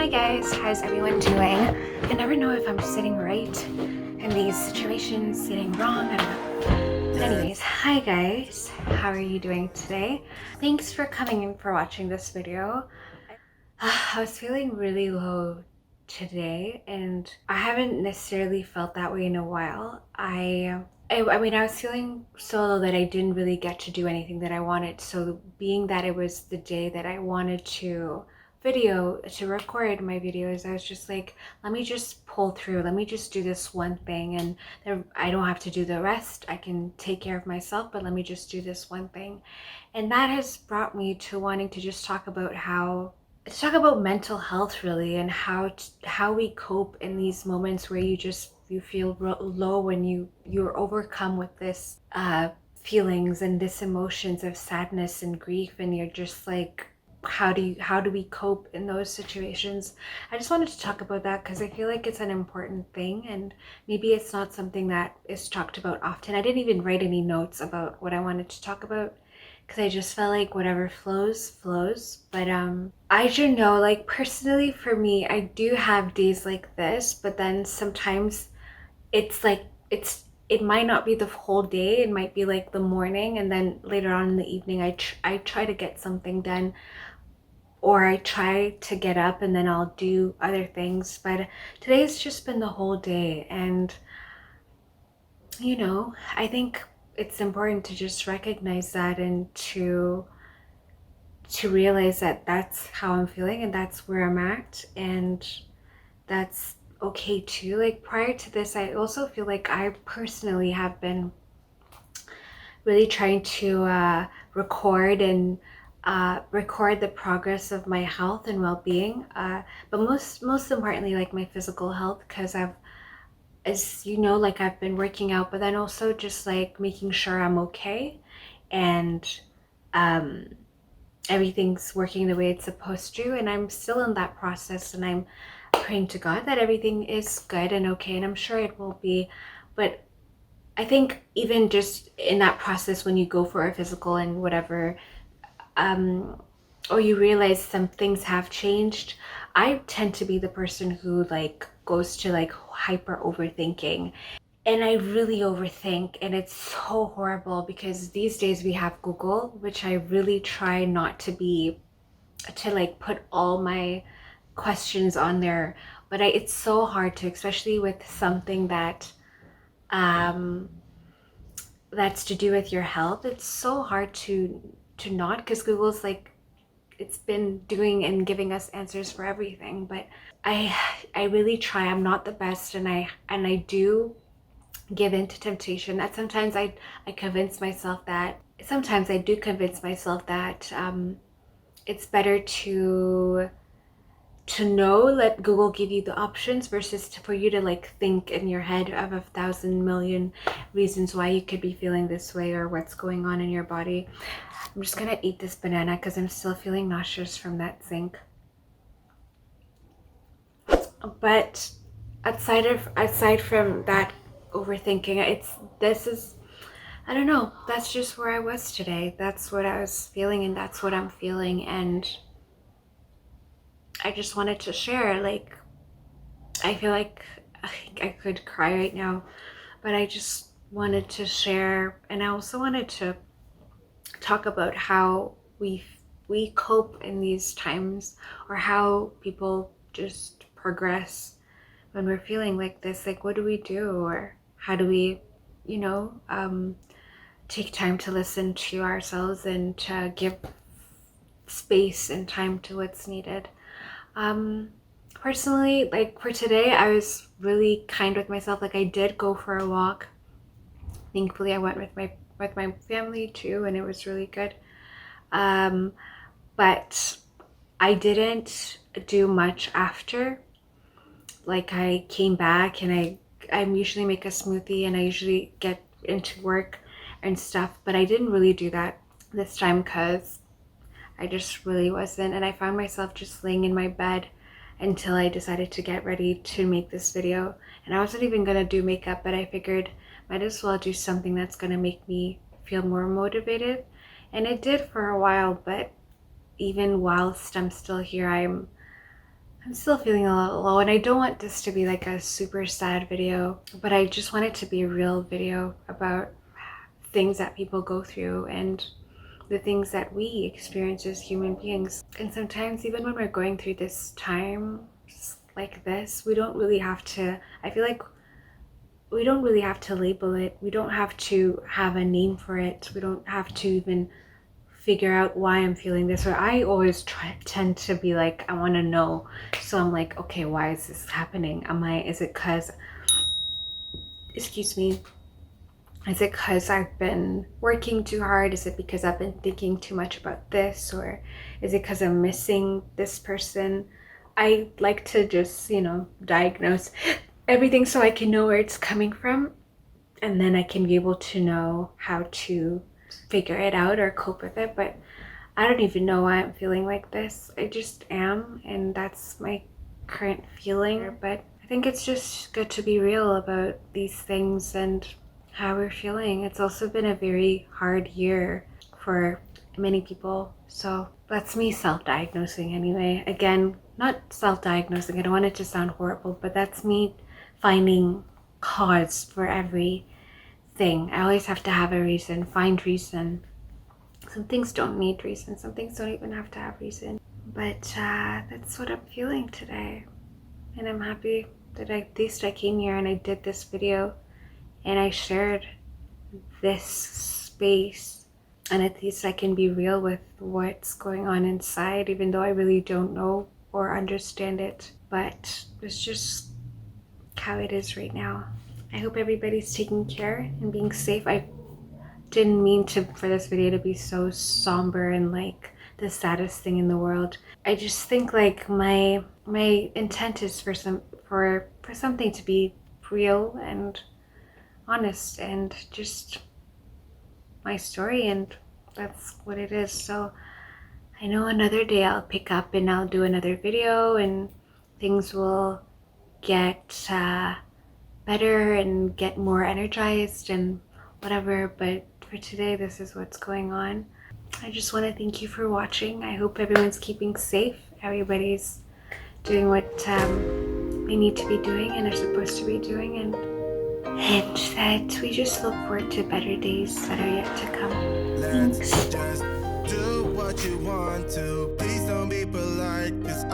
Hi guys, how's everyone doing? I never know if I'm sitting right in these situations, sitting wrong, I don't know. But anyways, hi guys, how are you doing today? Thanks for coming in for watching this video. I was feeling really low today and I haven't necessarily felt that way in a while. I mean, I was feeling so low that I didn't really get to do anything that I wanted. So being that it was the day that I wanted to record my videos, I was just like, let me just pull through. Let me just do this one thing and then I don't have to do the rest. I can take care of myself, but let me just do this one thing. And that has brought me to wanting to just talk about mental health really, and how we cope in these moments where you feel low when you're overcome with this feelings and this emotions of sadness and grief, and you're just like, how do we cope in those situations? I just wanted to talk about that because I feel like it's an important thing, and maybe it's not something that is talked about often. I didn't even write any notes about what I wanted to talk about because I just felt like whatever flows. But I don't know, like personally for me, I do have days like this, but then sometimes it's like it might not be the whole day. It might be like the morning, and then later on in the evening I try to get something done, or I try to get up and then I'll do other things. But today's just been the whole day, and I think it's important to just recognize that and to realize that that's how I'm feeling and that's where I'm at, and that's okay too. Like prior to this, I also feel like I personally have been really trying to record the progress of my health and well-being, but most importantly, like my physical health, because as you know, like I've been working out, but then also just like making sure I'm okay and um, everything's working the way it's supposed to. And I'm still in that process, and I'm praying to God that everything is good and okay, and I'm sure it will be. But I think even just in that process, when you go for a physical and whatever, or you realize some things have changed, I tend to be the person who like goes to like hyper overthinking, and I really overthink, and it's so horrible because these days we have Google, which I really try not to like put all my questions on there, but it's so hard to, especially with something um that's to do with your health. It's so hard to not, because Google's like, it's been doing and giving us answers for everything. But I really try. I'm not the best, and I do give in to temptation. That sometimes I convince myself that sometimes I do convince myself that it's better to know, let Google give you the options versus for you to like think in your head of 1,000,000,000 reasons why you could be feeling this way or what's going on in your body. I'm just gonna eat this banana because I'm still feeling nauseous from that zinc. But aside from that overthinking, I don't know, that's just where I was today. That's what I was feeling, and that's what I'm feeling, and I just wanted to share. Like, I feel like I could cry right now, but I just wanted to share, and I also wanted to talk about how we cope in these times, or how people just progress when we're feeling like this. Like, what do we do, or how do we, you know, take time to listen to ourselves and to give space and time to what's needed. Personally, like for today, I was really kind with myself. Like I did go for a walk. Thankfully, I went with my family too, and it was really good. But I didn't do much after. Like I came back, and I usually make a smoothie, and I usually get into work and stuff, but I didn't really do that this time because I just really wasn't, and I found myself just laying in my bed until I decided to get ready to make this video. And I wasn't even gonna do makeup, but I figured might as well do something that's gonna make me feel more motivated. And it did for a while, but even whilst I'm still here, I'm still feeling a little low, and I don't want this to be like a super sad video, but I just want it to be a real video about things that people go through and the things that we experience as human beings. And sometimes even when we're going through this time like this, we don't really have to, I feel like we don't really have to label it. We don't have to have a name for it. We don't have to even figure out why I'm feeling this. Or I always tend to be like, I want to know. So I'm like, okay, why is this happening? Is it because, excuse me, is it because I've been working too hard? Is it because I've been thinking too much about this? Or is it because I'm missing this person? I like to just, diagnose everything so I can know where it's coming from. And then I can be able to know how to figure it out or cope with it. But I don't even know why I'm feeling like this. I just am, and that's my current feeling. But I think it's just good to be real about these things and how we're feeling. It's also been a very hard year for many people. So that's me self-diagnosing anyway. Again, not self-diagnosing. I don't want it to sound horrible, but that's me finding cause for everything. I always have to have a reason, find reason. Some things don't need reason. Some things don't even have to have reason. But that's what I'm feeling today. And I'm happy that at least I came here and I did this video and I shared this space, and at least I can be real with what's going on inside, even though I really don't know or understand it. But it's just how it is right now. I hope everybody's taking care and being safe. I didn't mean for this video to be so somber and like the saddest thing in the world. I just think like my intent is for something to be real and honest and just my story, and that's what it is. So I know another day I'll pick up and I'll do another video and things will get better and get more energized and whatever, but for today this is what's going on. I just want to thank you for watching. I hope everyone's keeping safe, everybody's doing what they need to be doing and are supposed to be doing, and that we just look forward to better days that are yet to come. Thanks. Just do what you want to. Please don't be polite, 'cause